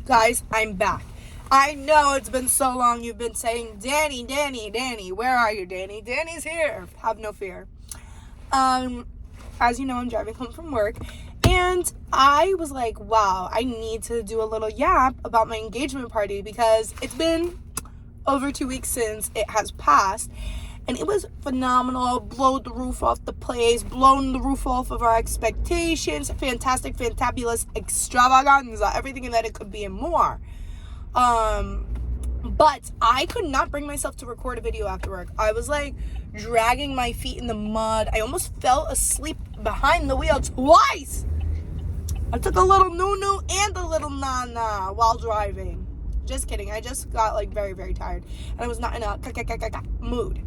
Guys, I'm back. I know it's been so long. You've been saying, Danny, where are you, Danny? Danny's here. Have no fear. As you know, I'm driving home from work, and I was like, wow, I need to do a little yap about my engagement party because it's been over 2 weeks since it has passed, and it was phenomenal. Blowed the roof off the place, blown the roof off of our expectations. Fantastic, fantabulous, extravaganza, everything that it could be and more. But I could not bring myself to record a video after work. I was like dragging my feet in the mud. I almost fell asleep behind the wheel twice. I took a little noo-noo and a little na-na while driving. Just kidding. I just got like very, very tired, and I was not in a mood.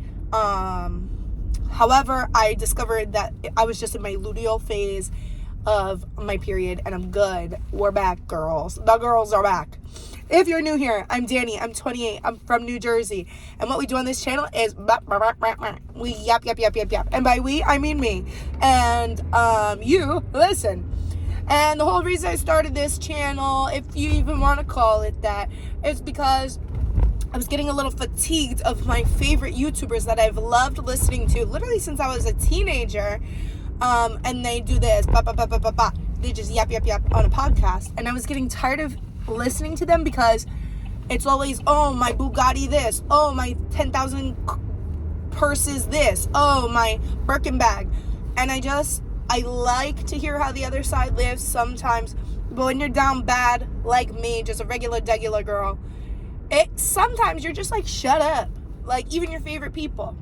However, I discovered that I was just in my luteal phase of my period, and I'm good. We're back, girls. The girls are back. If you're new here, I'm Dani. I'm 28. I'm from New Jersey. And what we do on this channel is we yap. And by we, I mean me. And you listen. And the whole reason I started this channel, if you even want to call it that, is because I was getting a little fatigued of my favorite YouTubers that I've loved listening to literally since I was a teenager. And they do this, they just yap on a podcast. And I was getting tired of listening to them because it's always, oh, my Bugatti this, oh, my 10,000 purses this, oh, my Birkin bag. And I like to hear how the other side lives sometimes, but when you're down bad, like me, just a regular girl, sometimes you're just like, shut up. Like, even your favorite people.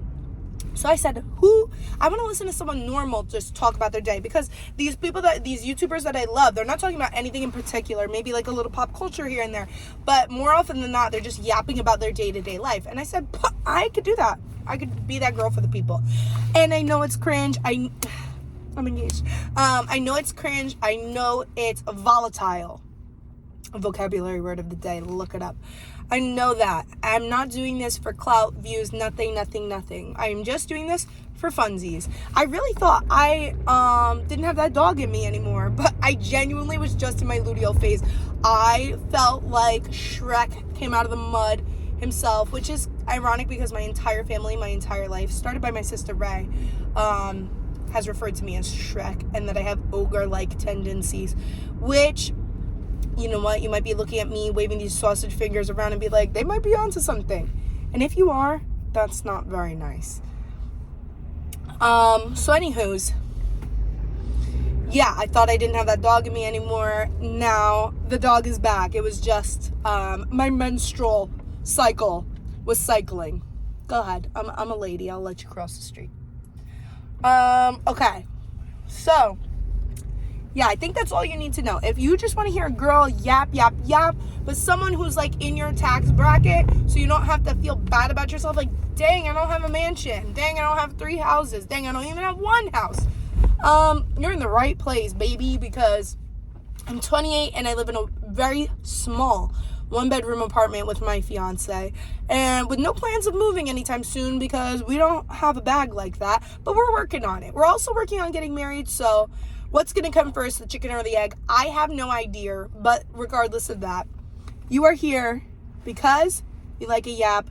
So I said, I want to listen to someone normal just talk about their day, because these YouTubers that I love, they're not talking about anything in particular, maybe like a little pop culture here and there, but more often than not, they're just yapping about their day-to-day life. And I said, I could do that. I could be that girl for the people. And I know it's cringe. I'm engaged. I know it's cringe. I know it's volatile. Vocabulary word of the day. Look it up. I know that. I'm not doing this for clout, views, nothing. I'm just doing this for funsies. I really thought I didn't have that dog in me anymore, but I genuinely was just in my luteal phase. I felt like Shrek came out of the mud himself, which is ironic because my entire family, my entire life, started by my sister Ray, has referred to me as Shrek, and that I have ogre-like tendencies, which, you know what, you might be looking at me waving these sausage fingers around and be like, they might be onto something. And if you are, that's not very nice. So anywho's, yeah, I thought I didn't have that dog in me anymore. Now the dog is back. It was just my menstrual cycle was cycling. Go ahead. I'm a lady. I'll let you cross the street. Okay. So, yeah, I think that's all you need to know. If you just want to hear a girl yap, but someone who's like in your tax bracket, so you don't have to feel bad about yourself, like, dang, I don't have a mansion. Dang, I don't have 3 houses. Dang, I don't even have 1 house. You're in the right place, baby, because I'm 28 and I live in a very small 1-bedroom apartment with my fiance, and with no plans of moving anytime soon because we don't have a bag like that, but we're working on it. We're also working on getting married, so what's going to come first, the chicken or the egg? I have no idea, but regardless of that, you are here because you like a yap,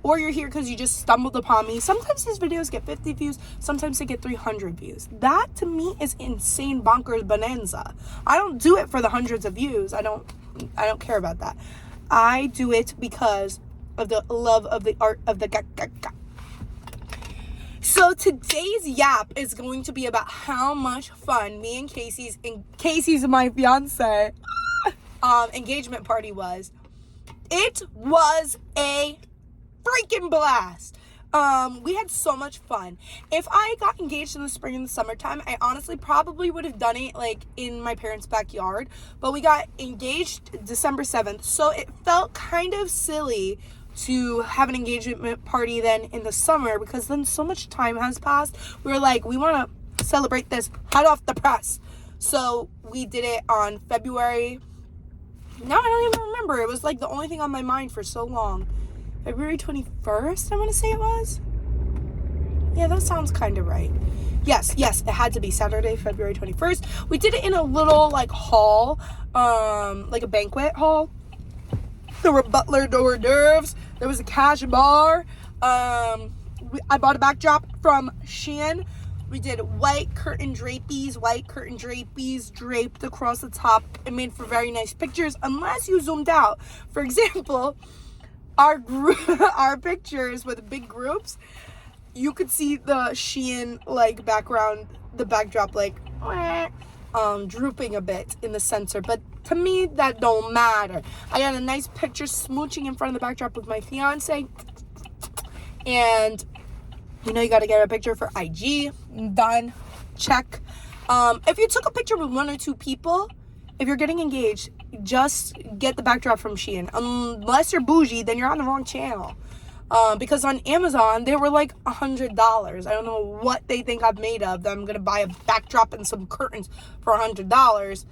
or you're here because you just stumbled upon me. Sometimes these videos get 50 views, sometimes they get 300 views. That, to me, is insane bonkers bonanza. I don't do it for the hundreds of views. I don't care about that. I do it because of the love of the art of the So today's yap is going to be about how much fun me and Casey's my fiance engagement party was. It was a freaking blast. We had so much fun. If I got engaged in the spring and the summertime, I honestly probably would have done it like in my parents' backyard, but we got engaged December 7th, so it felt kind of silly to have an engagement party then in the summer, because then so much time has passed. We were like, we want to celebrate this hot off the press. So we did it on February. No, I don't even remember. It was like the only thing on my mind for so long. February 21st, I want to say it was. Yeah, that sounds kind of right. Yes, it had to be Saturday, February 21st. We did it in a little, like, hall, like a banquet hall. There were butler hors d'oeuvres. There was a cash bar. I bought a backdrop from Shein. We did white curtain draperies draped across the top. It made for very nice pictures, unless you zoomed out. For example, our pictures with big groups, you could see the Shein like background, the backdrop like drooping a bit in the center. But to me, that don't matter. I got a nice picture smooching in front of the backdrop with my fiance, and you know you got to get a picture for IG. Done. Check. If you took a picture with 1 or 2 people, if you're getting engaged, just get the backdrop from Shein. Unless you're bougie, then you're on the wrong channel. Because on Amazon, they were like $100. I don't know what they think I'm made of, that I'm going to buy a backdrop and some curtains for $100.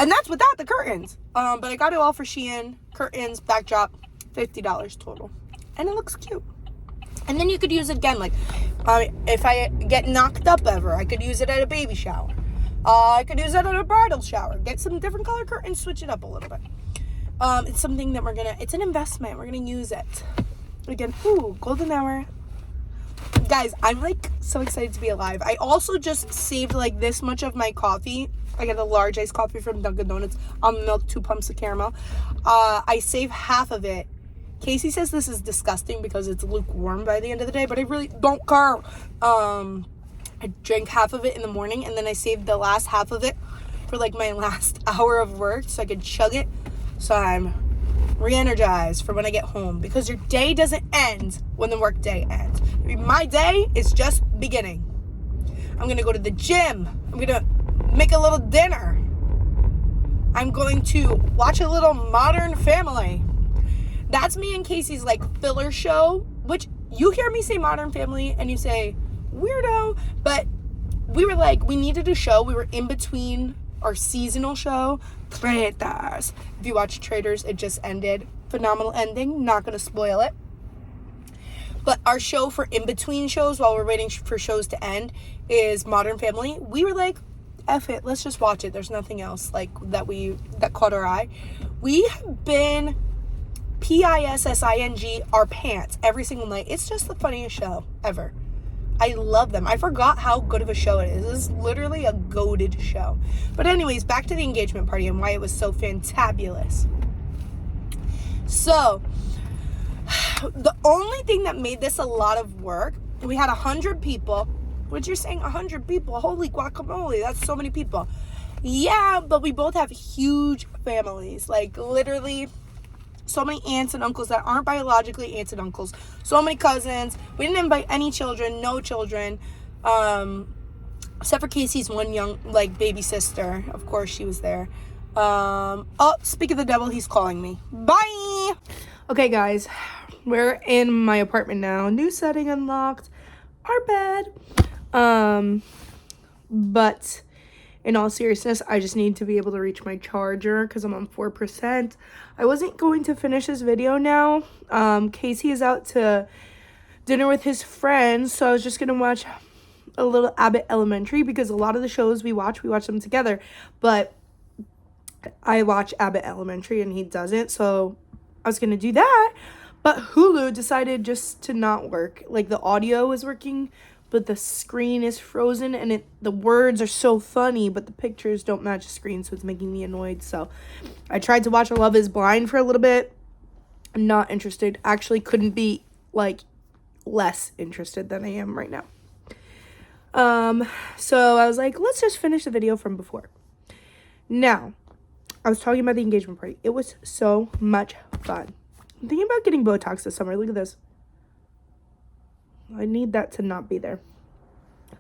And that's without the curtains. But I got it all for Shein. Curtains, backdrop, $50 total. And it looks cute. And then you could use it again. Like, if I get knocked up ever, I could use it at a baby shower. I could use it at a bridal shower. Get some different color curtains, switch it up a little bit. It's something that it's an investment. We're going to use it. Again, golden hour. Guys, I'm like so excited to be alive. I also just saved like this much of my coffee. I got a large iced coffee from Dunkin' Donuts, almond milk, 2 pumps of caramel. I saved half of it. Casey says this is disgusting because it's lukewarm by the end of the day, but I really don't care. I drank half of it in the morning, and then I saved the last half of it for like my last hour of work so I could chug it. So I'm re-energized for when I get home, because your day doesn't end when the work day ends. My day is just beginning. I'm going to go to the gym. I'm going to make a little dinner. I'm going to watch a little Modern Family. That's me and Casey's like filler show, which you hear me say Modern Family and you say weirdo, but we were like, we needed a show. We were in between our seasonal show, Traitors. If you watch Traitors, it just ended. Phenomenal ending. Not going to spoil it. But our show for in-between shows while we're waiting for shows to end is Modern Family. We were like, F it, let's just watch it. There's nothing else like that caught our eye. We have been PISSING our pants every single night. It's just the funniest show ever. I love them. I forgot how good of a show it is. This is literally a goated show. But anyways, back to the engagement party and why it was so fantabulous. So, the only thing that made this a lot of work, we had 100 people, which you're saying 100 people, holy guacamole, that's so many people. Yeah, but we both have huge families, like literally so many aunts and uncles that aren't biologically aunts and uncles. So many cousins. We didn't invite any children, no children. Except for Casey's one young, like, baby sister. Of course, she was there. Oh, speak of the devil, he's calling me. Bye! Okay, guys. We're in my apartment now. New setting unlocked. Our bed. But in all seriousness, I just need to be able to reach my charger because I'm on 4%. I wasn't going to finish this video now. Casey is out to dinner with his friends, so I was just going to watch a little Abbott Elementary because a lot of the shows we watch them together. But I watch Abbott Elementary and he doesn't, so I was going to do that. But Hulu decided just to not work. Like, the audio is working, but the screen is frozen, and the words are so funny, but the pictures don't match the screen, so it's making me annoyed. So I tried to watch Love is Blind for a little bit. I'm not interested. Actually, couldn't be, like, less interested than I am right now. So I was like, let's just finish the video from before. Now, I was talking about the engagement party. It was so much fun. I'm thinking about getting Botox this summer. Look at this. I need that to not be there.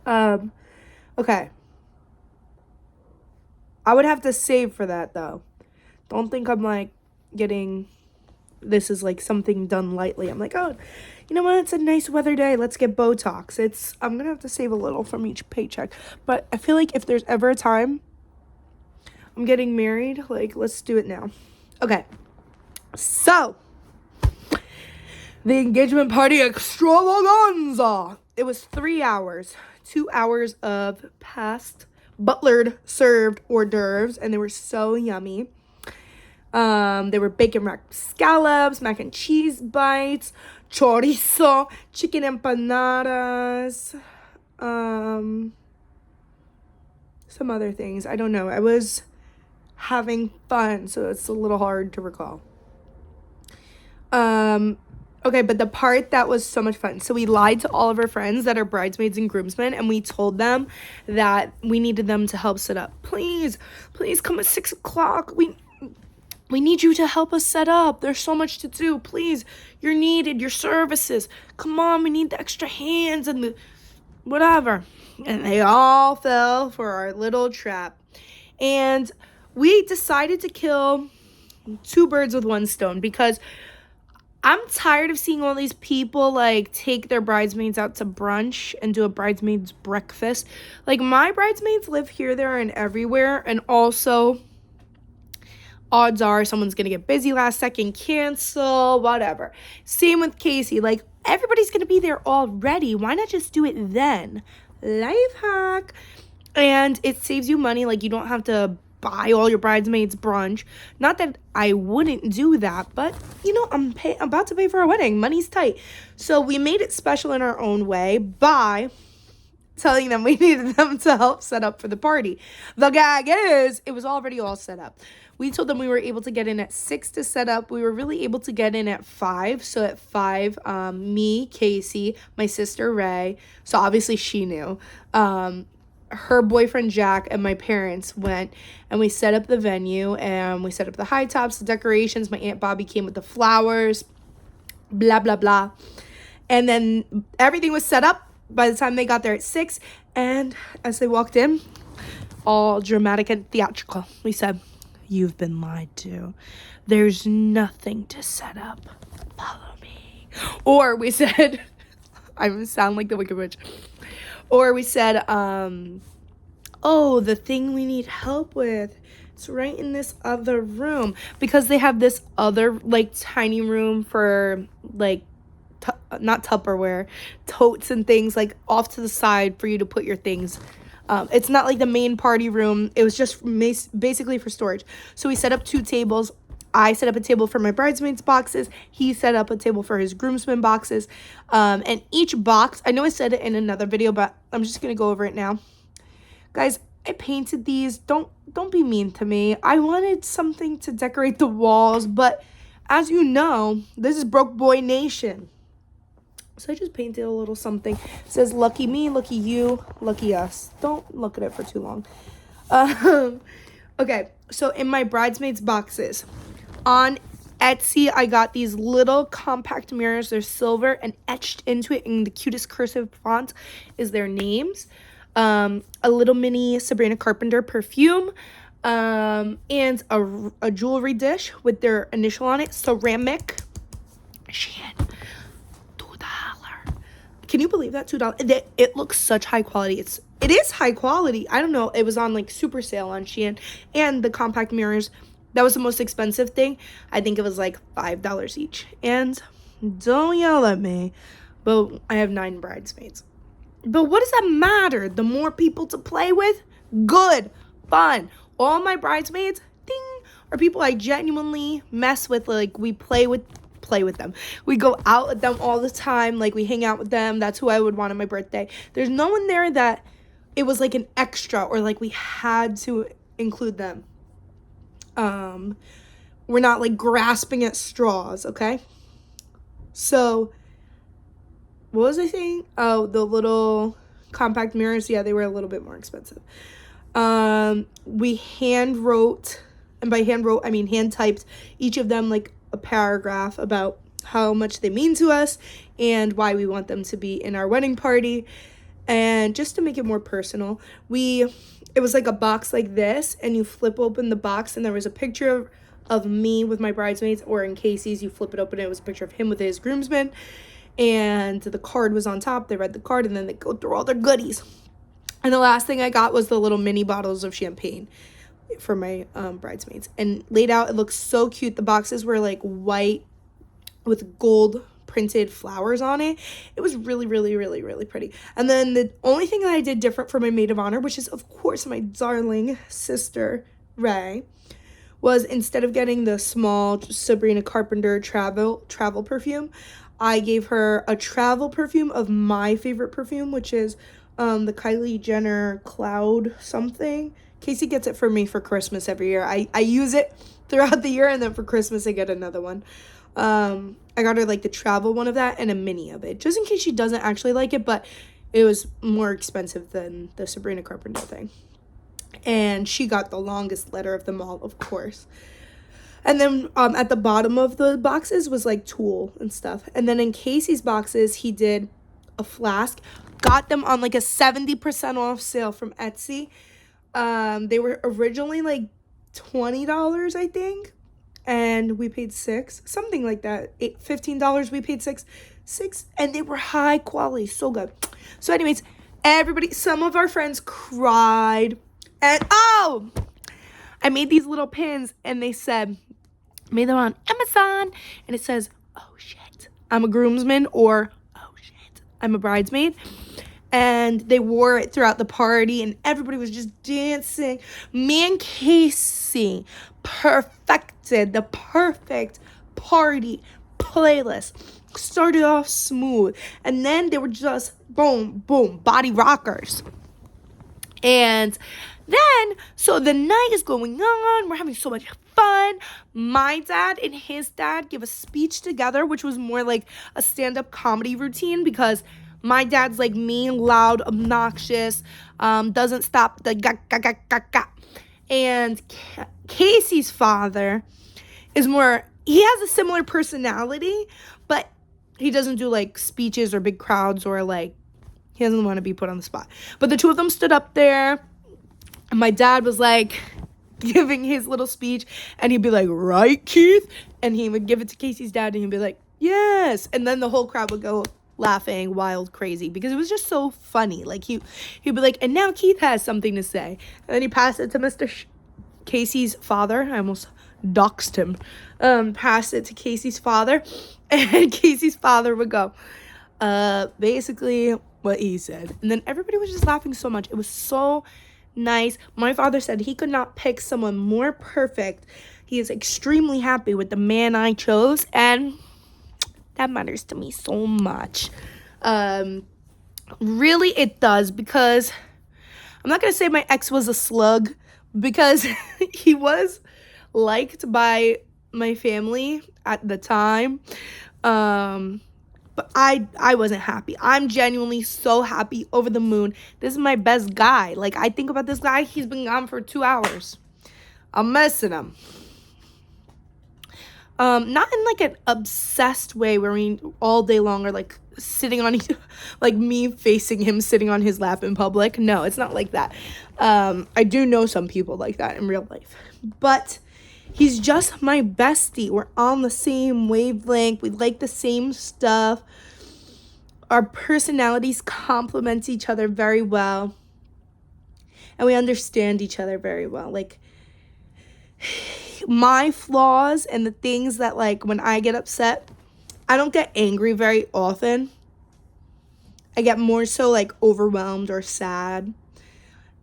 Okay. I would have to save for that, though. Don't think I'm, like, this is, like, something done lightly. I'm like, oh, you know what? It's a nice weather day. Let's get Botox. I'm going to have to save a little from each paycheck. But I feel like if there's ever a time I'm getting married, like, let's do it now. Okay. So, the engagement party extravaganza. It was 3 hours. 2 hours of past butlered served hors d'oeuvres, and they were so yummy. They were bacon wrapped scallops, mac and cheese bites, chorizo, chicken empanadas, some other things. I don't know. I was having fun, so it's a little hard to recall. Okay, but the part that was so much fun. So we lied to all of our friends that are bridesmaids and groomsmen, and we told them that we needed them to help set up. Please come at 6 o'clock. We need you to help us set up. There's so much to do. Please, you're needed. Your services. Come on, we need the extra hands and the whatever. And they all fell for our little trap. And we decided to kill 2 birds with 1 stone, because I'm tired of seeing all these people, like, take their bridesmaids out to brunch and do a bridesmaids breakfast. Like, my bridesmaids live here, there, and everywhere. And also, odds are someone's going to get busy last second, cancel, whatever. Same with Casey. Like, everybody's going to be there already. Why not just do it then? Life hack. And it saves you money. Like, you don't have to buy all your bridesmaids brunch. Not that I wouldn't do that, but you know, I'm about to pay for a wedding. Money's tight. So we made it special in our own way by telling them we needed them to help set up for the party. The gag is, it was already all set up. We told them we were able to get in at 6 to set up. We were really able to get in at 5. So at 5, me, Casey, my sister Ray, so obviously she knew, her boyfriend Jack, and my parents went, and we set up the venue, and we set up the high tops, the decorations. My Aunt Bobby came with the flowers, blah blah blah, and then everything was set up by the time they got there at 6. And as they walked in, all dramatic and theatrical, we said, "You've been lied to. There's nothing to set up. Follow me." Or we said, I sound like the Wicked Witch. Or we said, oh, the thing we need help with, it's right in this other room. Because they have this other, like, tiny room for, like, not Tupperware, totes and things, like, off to the side for you to put your things. It's not like the main party room. It was just basically for storage. So we set up 2 tables. I set up a table for my bridesmaids boxes. He set up a table for his groomsmen boxes. And each box, I know I said it in another video, but I'm just going to go over it now. Guys, I painted these. Don't be mean to me. I wanted something to decorate the walls, but as you know, this is Broke Boy Nation. So I just painted a little something. It says, lucky me, lucky you, lucky us. Don't look at it for too long. Okay, so in my bridesmaids boxes, on Etsy, I got these little compact mirrors. They're silver, and etched into it in the cutest cursive font is their names. A little mini Sabrina Carpenter perfume, and a jewelry dish with their initial on it, ceramic. Shein, $2. Can you believe that? $2. It looks such high quality. It is high quality. I don't know. It was on, like, super sale on Shein. And the compact mirrors, that was the most expensive thing. I think it was like $5 each. And don't yell at me, but I have 9 bridesmaids. But what does that matter? The more people to play with, good, fun. All my bridesmaids, ding, are people I genuinely mess with. Like, we play with them. We go out with them all the time. Like, we hang out with them. That's who I would want on my birthday. There's no one there that it was like an extra, or like we had to include them. We're not, like, grasping at straws, okay? So, what was I saying? Oh, the little compact mirrors. Yeah, they were a little bit more expensive. We hand wrote, and by hand wrote, I mean hand typed, each of them, like, a paragraph about how much they mean to us and why we want them to be in our wedding party. And just to make it more personal, it was like a box like this, and you flip open the box, and there was a picture of me with my bridesmaids, or in Casey's, you flip it open, it was a picture of him with his groomsmen, and the card was on top. They read the card, and then they go through all their goodies. And the last thing I got was the little mini bottles of champagne for my bridesmaids. And laid out, it looks so cute. The boxes were, like, white with gold printed flowers on it. It was really, really, really, really pretty. And then the only thing that I did different for my maid of honor, which is, of course, my darling sister, Ray, was, instead of getting the small Sabrina Carpenter travel perfume, I gave her a travel perfume of my favorite perfume, which is the Kylie Jenner Cloud something. Casey gets it for me for Christmas every year. I use it throughout the year, and then for Christmas I get another one. I got her like the travel one of that and a mini of it, just in case she doesn't actually like it, but it was more expensive than the Sabrina Carpenter thing. And she got the longest letter of them all, of course. And then at the bottom of the boxes was like Tool and stuff. And then in Casey's boxes, he did a flask. Got them on like a 70% off sale from Etsy. They were originally like $20, I think. And we paid $6, something like that. $15, we paid $6. And they were high quality, so good. So anyways, everybody, some of our friends cried. And I made these little pins, and they said, made them on Amazon, and it says, oh shit, I'm a groomsman, or oh shit, I'm a bridesmaid. And they wore it throughout the party, and everybody was just dancing. Me and Casey perfected the perfect party playlist. Started off smooth, and then they were just boom, boom, body rockers. And then, so the night is going on. We're having so much fun. My dad and his dad give a speech together, which was more like a stand-up comedy routine, because my dad's like mean, loud, obnoxious, doesn't stop the ga ga ga ga ga. And Casey's father is more, he has a similar personality, but he doesn't do like speeches or big crowds, or like, he doesn't want to be put on the spot. But the two of them stood up there, and my dad was like giving his little speech, and he'd be like, right, Keith? And he would give it to Casey's dad, and he'd be like, yes. And then the whole crowd would go laughing wild crazy, because it was just so funny. Like he'd be like, and now Keith has something to say. And then he passed it to Mr. Casey's father. I almost doxed him. Passed it to Casey's father, and Casey's father would go, basically what he said. And then everybody was just laughing so much. It was so nice. My father said he could not pick someone more perfect. He is extremely happy with the man I chose, and that matters to me so much. Really, it does, because I'm not going to say my ex was a slug, because he was liked by my family at the time. But I wasn't happy. I'm genuinely so happy, over the moon. This is my best guy. Like, I think about this guy, he's been gone for 2 hours. I'm missing him. Not in like an obsessed way where we all day long are like sitting on like me facing him sitting on his lap in public. No, it's not like that. I do know some people like that in real life, but he's just my bestie. We're on the same wavelength. We like the same stuff. Our personalities complement each other very well, and we understand each other very well. Like, my flaws and the things that, like, when I get upset, I don't get angry very often. I get more so like overwhelmed or sad.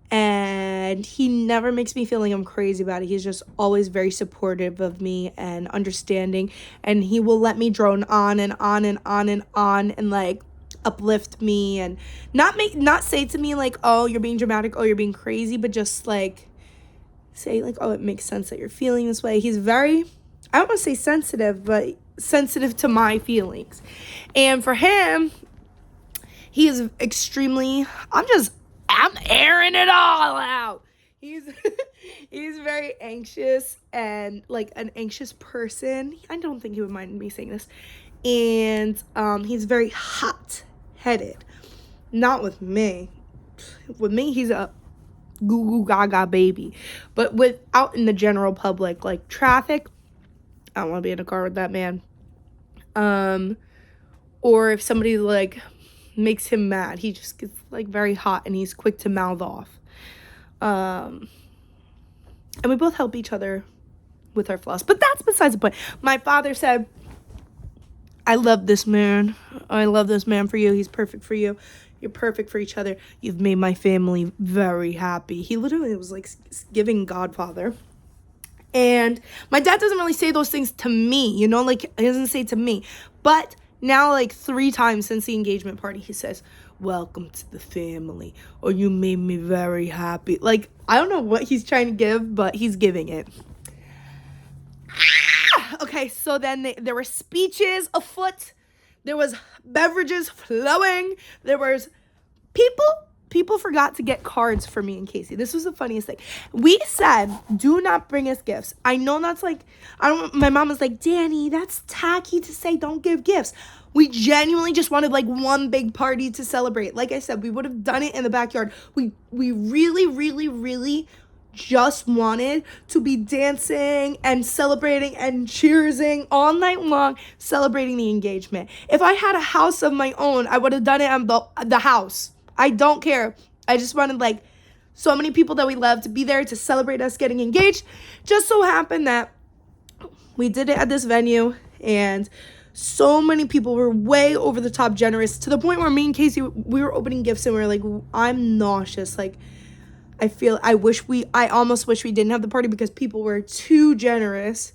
And he never makes me feel like I'm crazy about it. He's just always very supportive of me and understanding. And he will let me drone on and on and on and on, and like uplift me, and not say to me like, oh, you're being dramatic, oh, you're being crazy, but just like say like, oh, it makes sense that you're feeling this way. He's very, I don't want to say sensitive, but sensitive to my feelings. And for him, he is extremely, I'm airing it all out. He's very anxious, and like an anxious person. I don't think he would mind me saying this. And he's very hot-headed. Not with me. With me, he's a goo goo gaga baby. But out in the general public, like traffic, I don't want to be in a car with that man. Or if somebody like makes him mad, he just gets like very hot, and he's quick to mouth off. And we both help each other with our flaws, but that's besides the point. My father said, I love this man. I love this man for you. He's perfect for you. You're perfect for each other. You've made my family very happy. He literally was like giving Godfather. And my dad doesn't really say those things to me, you know, like, he doesn't say it to me. But now, like, 3 times since the engagement party, he says, welcome to the family, or you made me very happy. Like, I don't know what he's trying to give, but he's giving it. Okay, so then there were speeches afoot. There was beverages flowing. There was people forgot to get cards for me and Casey. This was the funniest thing. We said, do not bring us gifts. I know that's like, my mom was like, Dani, that's tacky to say don't give gifts. We genuinely just wanted like one big party to celebrate. Like I said, we would have done it in the backyard. We really, really, really just wanted to be dancing and celebrating and cheersing all night long, celebrating the engagement. If I had a house of my own, I would have done it on the house. I don't care. I just wanted like so many people that we love to be there to celebrate us getting engaged. Just so happened that we did it at this venue, and so many people were way over the top generous, to the point where me and Casey, we were opening gifts and we were like, I'm nauseous. Like, I almost wish we didn't have the party because people were too generous.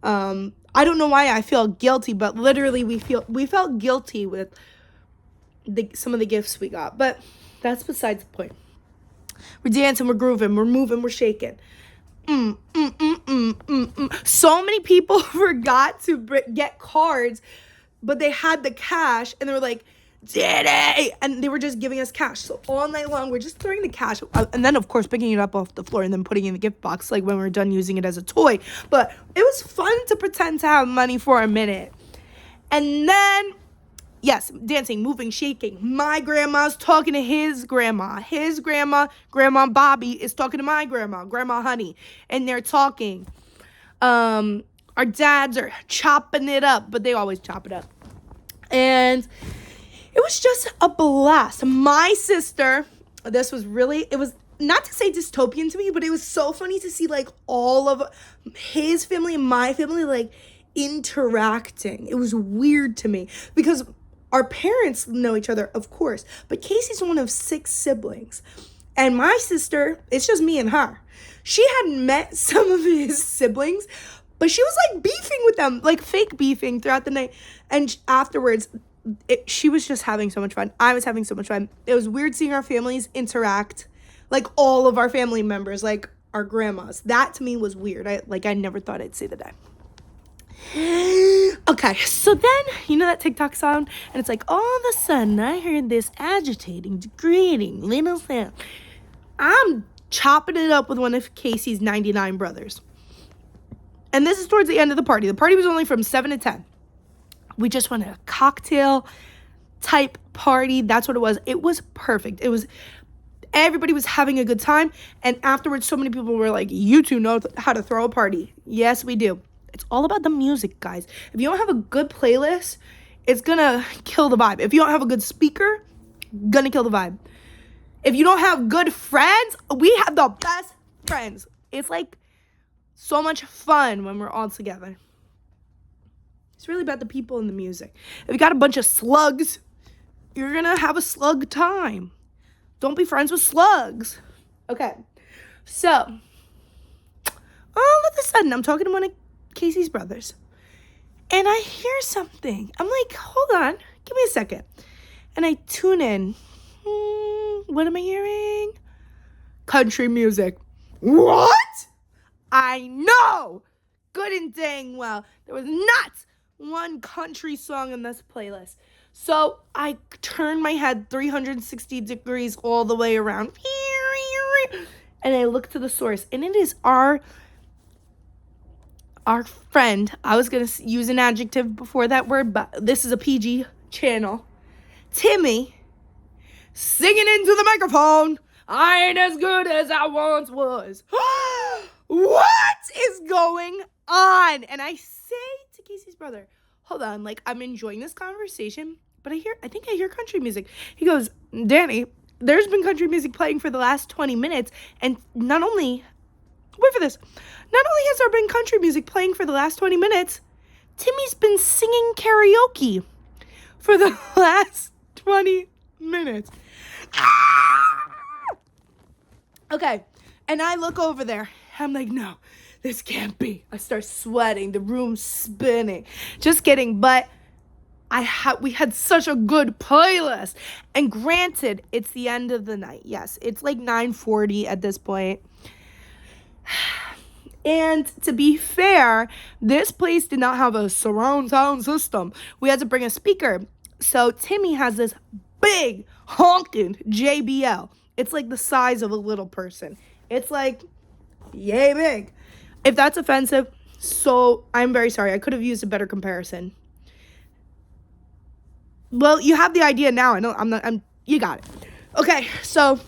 I don't know why I feel guilty, but literally we felt guilty with some of the gifts we got. But that's besides the point. We're dancing, we're grooving, we're moving, we're shaking. So many people forgot to get cards, but they had the cash, and they were like, Dani! And they were just giving us cash. So all night long, we're just throwing the cash, and then, of course, picking it up off the floor and then putting it in the gift box, like when we were done using it as a toy. But it was fun to pretend to have money for a minute. And then, yes, dancing, moving, shaking. My grandma's talking to his grandma. His grandma, Grandma Bobby, is talking to my grandma, Grandma Honey. And they're talking. Our dads are chopping it up, but they always chop it up. And it was just a blast. My sister, it was not to say dystopian to me, but it was so funny to see like all of his family and my family like interacting. It was weird to me because our parents know each other, of course, but Casey's one of 6 siblings. And my sister, it's just me and her. She had met some of his siblings, but she was like beefing with them, like fake beefing throughout the night. And afterwards, she was just having so much fun. I was having so much fun. It was weird seeing our families interact, like all of our family members, like our grandmas. That to me was weird. I never thought I'd say that. Okay, so then, you know that TikTok sound? And it's like, all of a sudden, I heard this agitating, degrading little sound. I'm chopping it up with one of Casey's 99 brothers. And this is towards the end of the party. The party was only from 7 to 10. We just wanted a cocktail type party. That's what it was. It was perfect. Everybody was having a good time. And afterwards, so many people were like, you two know how to throw a party. Yes, we do. It's all about the music, guys. If you don't have a good playlist, it's gonna kill the vibe. If you don't have a good speaker, gonna kill the vibe. If you don't have good friends, we have the best friends. It's like so much fun when we're all together. It's really about the people and the music. If you got a bunch of slugs, you're gonna have a slug time. Don't be friends with slugs. Okay, so all of a sudden, I'm talking to one of Casey's brothers, and I hear something. I'm like, hold on, give me a second. And I tune in. What am I hearing? Country music. What? I know. Good and dang well, there was not one country song in this playlist. So I turned my head 360 degrees all the way around, and I look to the source, and it is our friend. I was going to use an adjective before that word, but this is a PG channel. Timmy singing into the microphone, I ain't as good as I once was. What is going on? And I say to Casey's brother, hold on, like, I'm enjoying this conversation, but I think I hear country music. He goes, Dani, there's been country music playing for the last 20 minutes, and not only has there been country music playing for the last 20 minutes, Timmy's been singing karaoke for the last 20 minutes. Okay, and I look over there. I'm like, no, this can't be. I start sweating, the room's spinning. Just kidding, but we had such a good playlist. And granted, it's the end of the night. Yes, it's like 9:40 at this point. And to be fair, this place did not have a surround sound system. We had to bring a speaker. So Timmy has this big honking JBL. It's like the size of a little person. It's like yay big. If that's offensive, so I'm very sorry. I could have used a better comparison. Well, you have the idea now. I know you got it. Okay, so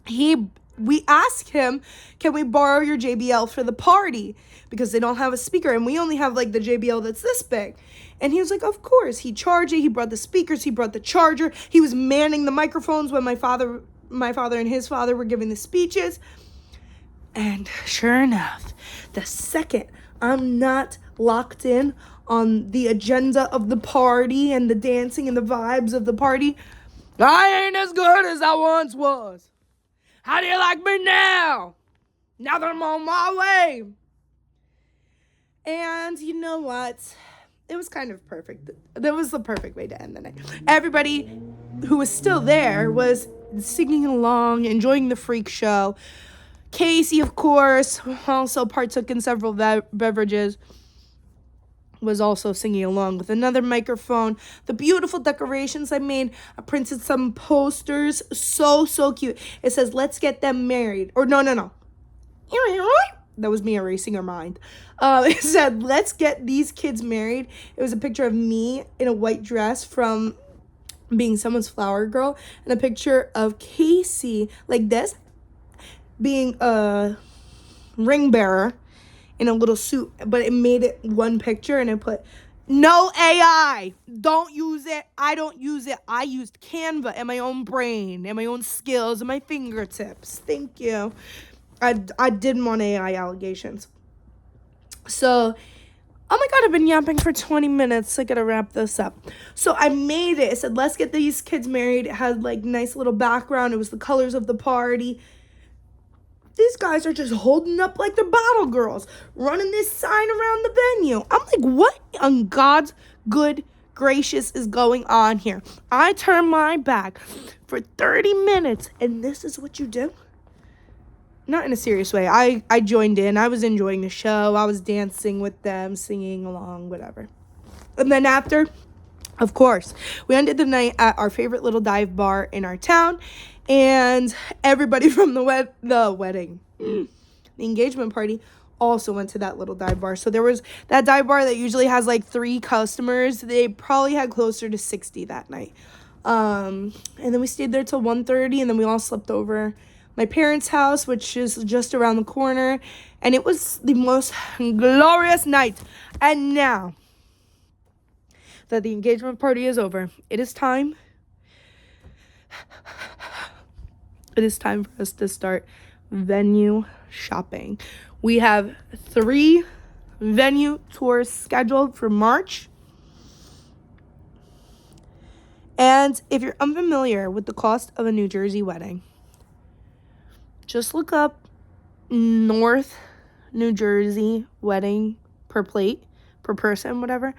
we asked him, can we borrow your JBL for the party? Because they don't have a speaker and we only have like the JBL that's this big. And he was like, of course. He charged it. He brought the speakers. He brought the charger. He was manning the microphones when my father and his father were giving the speeches. And sure enough, the second I'm not locked in on the agenda of the party and the dancing and the vibes of the party, I ain't as good as I once was. How do you like me now? Now that I'm on my way. And you know what? It was kind of perfect. That was the perfect way to end the night. Everybody who was still there was singing along, enjoying the freak show. Casey, of course, also partook in several beverages, was also singing along with another microphone. The beautiful decorations I made, I printed some posters, so cute. It says, let's get them married. Or no. That was me erasing her mind. It said, let's get these kids married. It was a picture of me in a white dress from being someone's flower girl, and a picture of Casey like this, being a ring bearer in a little suit, but it made it one picture, and it put, no AI, don't use it, I don't use it, I used Canva and my own brain, and my own skills, and my fingertips, thank you. I didn't want AI allegations. So, oh my God, I've been yapping for 20 minutes, I gotta wrap this up. So I made it, it said, let's get these kids married, it had like nice little background, it was the colors of the party. These guys are just holding up like they're bottle girls, running this sign around the venue. I'm like, what on God's good gracious is going on here? I turn my back for 30 minutes, and this is what you do? Not in a serious way. I joined in. I was enjoying the show. I was dancing with them, singing along, whatever. And then after, of course, we ended the night at our favorite little dive bar in our town. And everybody from the engagement party also went to that little dive bar. So there was that dive bar that usually has like 3 customers. They probably had closer to 60 that night. And then we stayed there till 1:30, and then we all slept over my parents' house, which is just around the corner. And it was the most glorious night. And now that the engagement party is over, it is time for us to start venue shopping. We have 3 venue tours scheduled for March. And if you're unfamiliar with the cost of a New Jersey wedding, just look up North New Jersey wedding per plate, per person, whatever.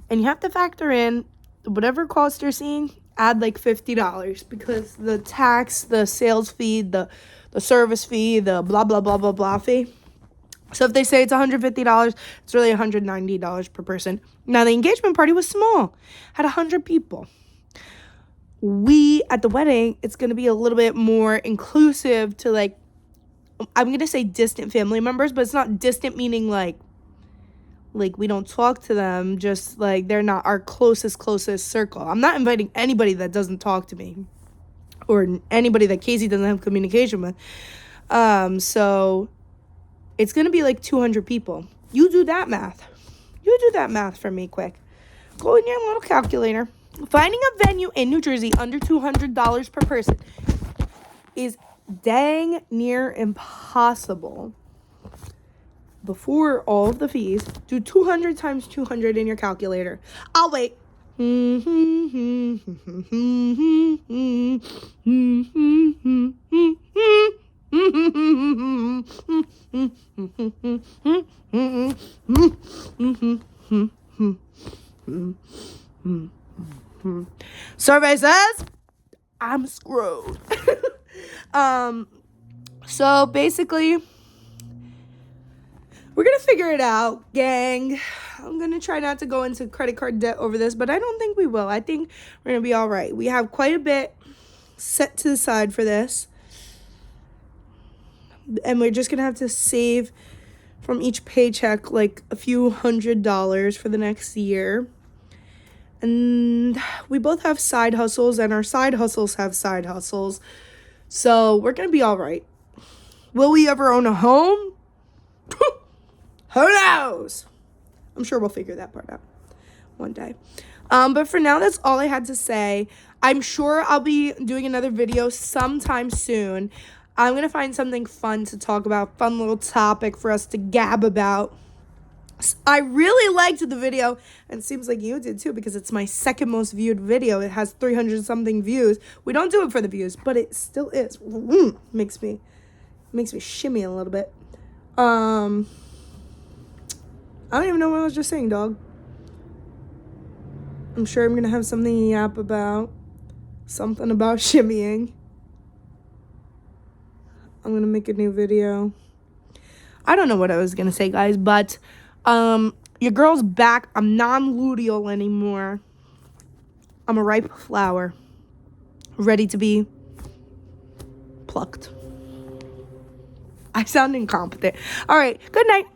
And you have to factor in whatever cost you're seeing, add like $50, because the tax, the sales fee, the service fee, the blah, blah, blah, blah, blah fee. So if they say it's $150, it's really $190 per person. Now, the engagement party was small, had 100 people. At the wedding, it's going to be a little bit more inclusive to, like, I'm going to say distant family members, but it's not distant meaning like we don't talk to them, just like they're not our closest circle. I'm not inviting anybody that doesn't talk to me or anybody that Casey doesn't have communication with. So it's going to be like 200 people. You do that math for me quick. Go in your little calculator. Finding a venue in New Jersey under $200 per person is dang near impossible. Before all of the fees, do 200 times 200 in your calculator. I'll wait. Survey says I'm screwed. So basically, we're gonna figure it out, gang. I'm gonna try not to go into credit card debt over this, but I don't think we will. I think we're gonna be all right. We have quite a bit set to the side for this, and we're just gonna have to save from each paycheck like a few $100s for the next year. And we both have side hustles, and our side hustles have side hustles, so we're gonna be all right. Will we ever own a home? Who knows? I'm sure we'll figure that part out one day. But for now, that's all I had to say. I'm sure I'll be doing another video sometime soon. I'm going to find something fun to talk about, fun little topic for us to gab about. I really liked the video, and it seems like you did too, because it's my second most viewed video. It has 300 something views. We don't do it for the views, but it still is. Makes me shimmy a little bit. I don't even know what I was just saying, dog. I'm sure I'm going to have something to yap about. Something about shimmying. I'm going to make a new video. I don't know what I was going to say, guys, but your girl's back. I'm non-luteal anymore. I'm a ripe flower. Ready to be plucked. I sound incompetent. All right, good night.